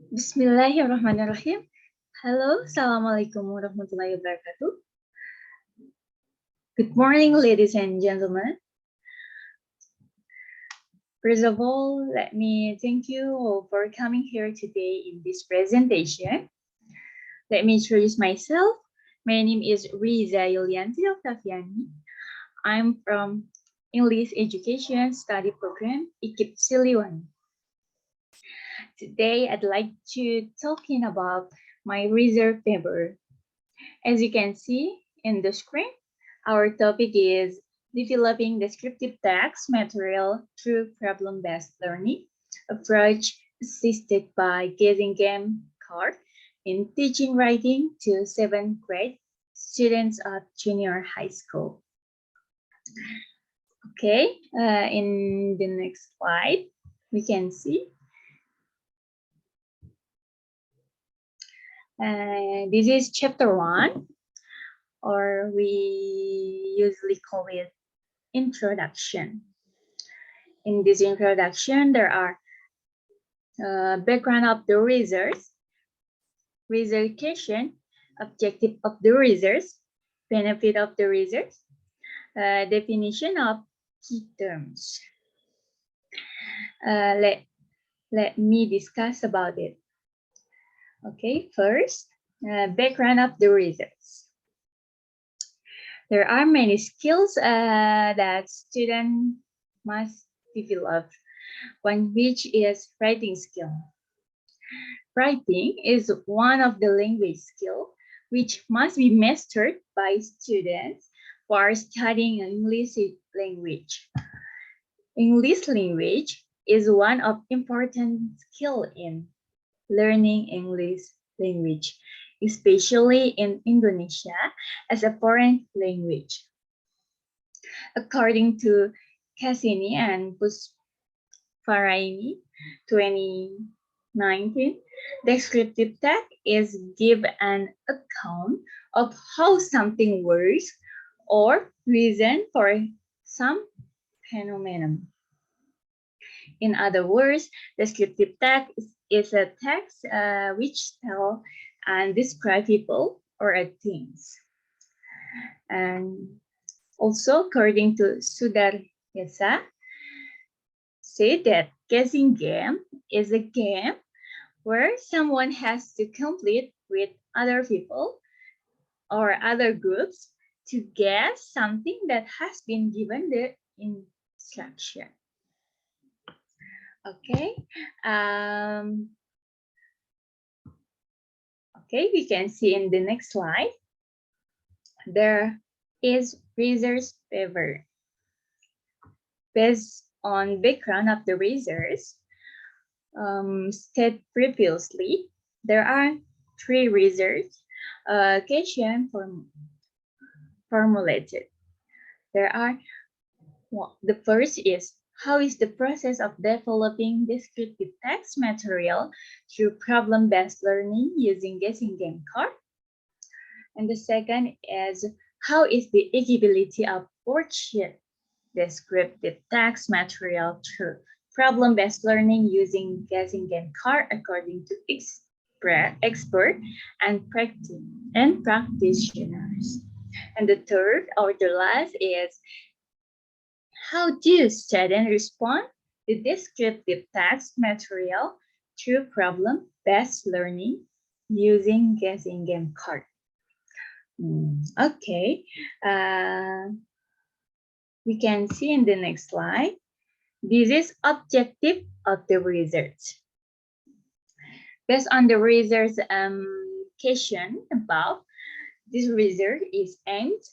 Bismillahirrahmanirrahim. Hello, Assalamualaikum warahmatullahi wabarakatuh. Good morning, ladies and gentlemen. First of all, let me thank you all for coming here today in this presentation. Let me introduce myself. My name is Riza Yulianti. I'm from English Education Study Program, IKIP Siliwan. Today, I'd like to talking about my reserve paper. As you can see in the screen, our topic is developing descriptive text material through problem-based learning approach assisted by guessing game card in teaching writing to 7th grade students at junior high school. Okay, in the next slide, we can see this is chapter 1, or we usually call it introduction. In this introduction, there are background of the research, question, objective of the research, benefit of the research, definition of key terms. Let me discuss about it. Okay, first, background of the research. There are many skills that students must develop, one which is writing skill. Writing is one of the language skills which must be mastered by students who are studying English language. English language is one of important skill in learning English language, especially in Indonesia as a foreign language. According to Cassini and Busfaraini, 2019, descriptive text is give an account of how something works or reason for some phenomenon. In other words, descriptive text is a text which tell and describe people or things. And also, according to Sudaryasa, say that guessing game is a game where someone has to complete with other people or other groups to guess something that has been given the instruction. Okay. Okay, we can see in the next slide. There is research paper. Based on background of the research, said previously, there are 3 research questions formulated. There are, the first is, how is the process of developing descriptive text material through problem-based learning using guessing game card? And the second is, how is the ability of worksheet descriptive text material through problem-based learning using guessing game card according to expert and practitioners. And the third or the last is, how do students respond to descriptive text material through problem-based learning using guessing game card? Okay, we can see in the next slide. This is objective of the research. Based on the research question above, this research is aimed.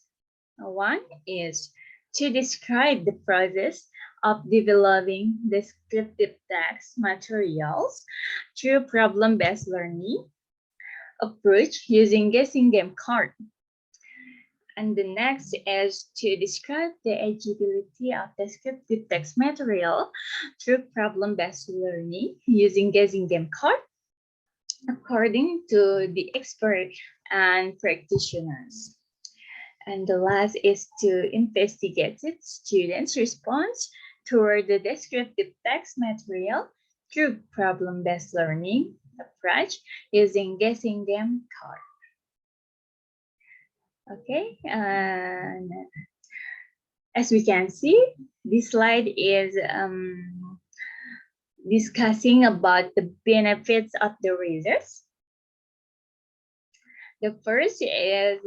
One is to describe the process of developing descriptive text materials through problem-based learning approach using guessing game card. And the next is to describe the ability of descriptive text material through problem-based learning using guessing game card according to the expert and practitioners. And the last is to investigate students' response toward the descriptive text material through problem-based learning approach using guessing game card. Okay, and as we can see, this slide is discussing about the benefits of the razors. The first is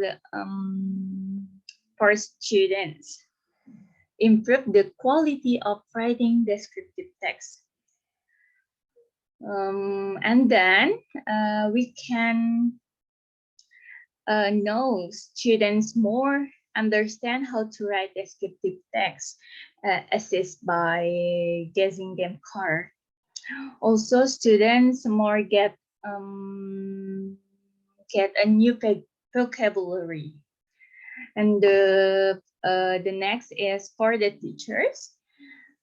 for students, improve the quality of writing descriptive text. And then we can know students more, understand how to write descriptive text, assist by guessing game card. Also, students more get a new vocabulary. And the next is for the teachers.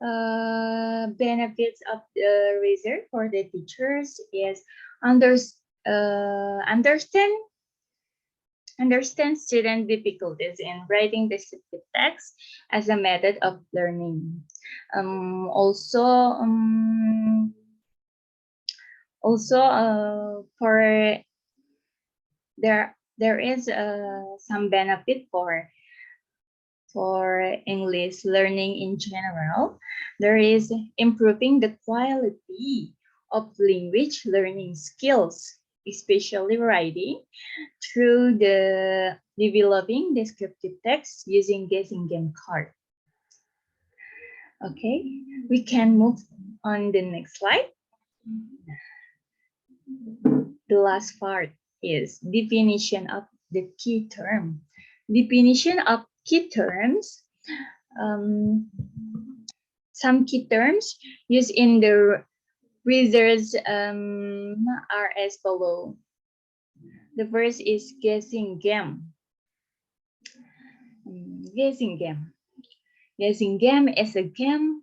Benefits of the razor for the teachers is understand student difficulties in writing descriptive text as a method of learning. For there is some benefit for English learning in general. There is improving the quality of language learning skills, especially writing, through the developing descriptive text using guessing game card. Okay, we can move on the next slide. The last part is definition of the key term. Definition of key terms. Some key terms used in the razors are as below. The first is guessing game. Guessing game. Guessing game is a game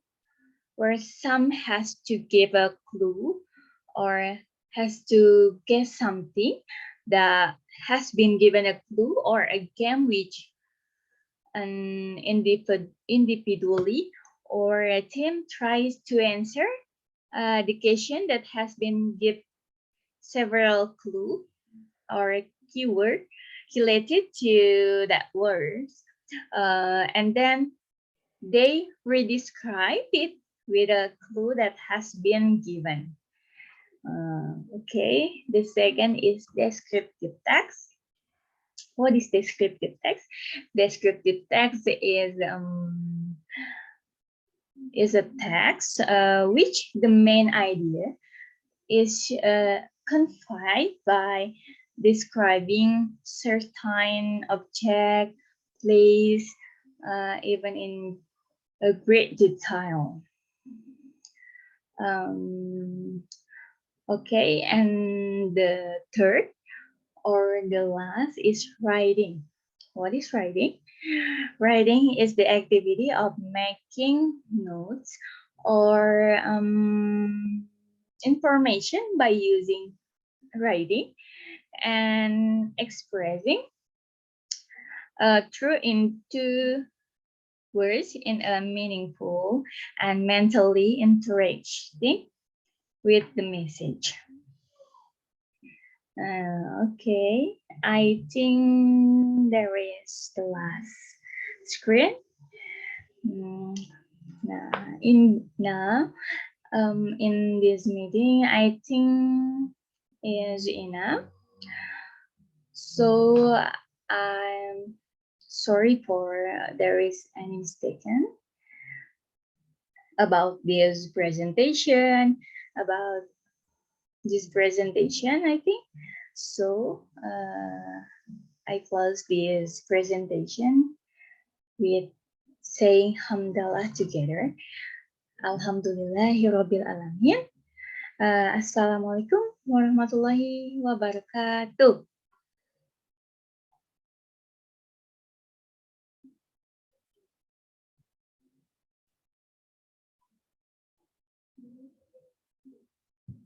where some has to give a clue or has to guess something that has been given a clue, or a game which individually or a team tries to answer the question that has been given several clues or a keyword related to that word, and then they redescribe it with a clue that has been given. Okay, the second is descriptive text. What is descriptive text? Descriptive text is a text which the main idea is confined by describing certain object, place, even in a great detail. Okay, and the third or the last is writing. What is writing? Writing is the activity of making notes or information by using writing and expressing through into words in a meaningful and mentally interesting with the message. Okay, I think there is the last screen. In this meeting, I think is enough. So I'm sorry for there is any mistaken about this presentation, I think. So I close this presentation with saying hamdalah together. Alhamdulillahirabbil alamin. Assalamualaikum warahmatullahi wabarakatuh.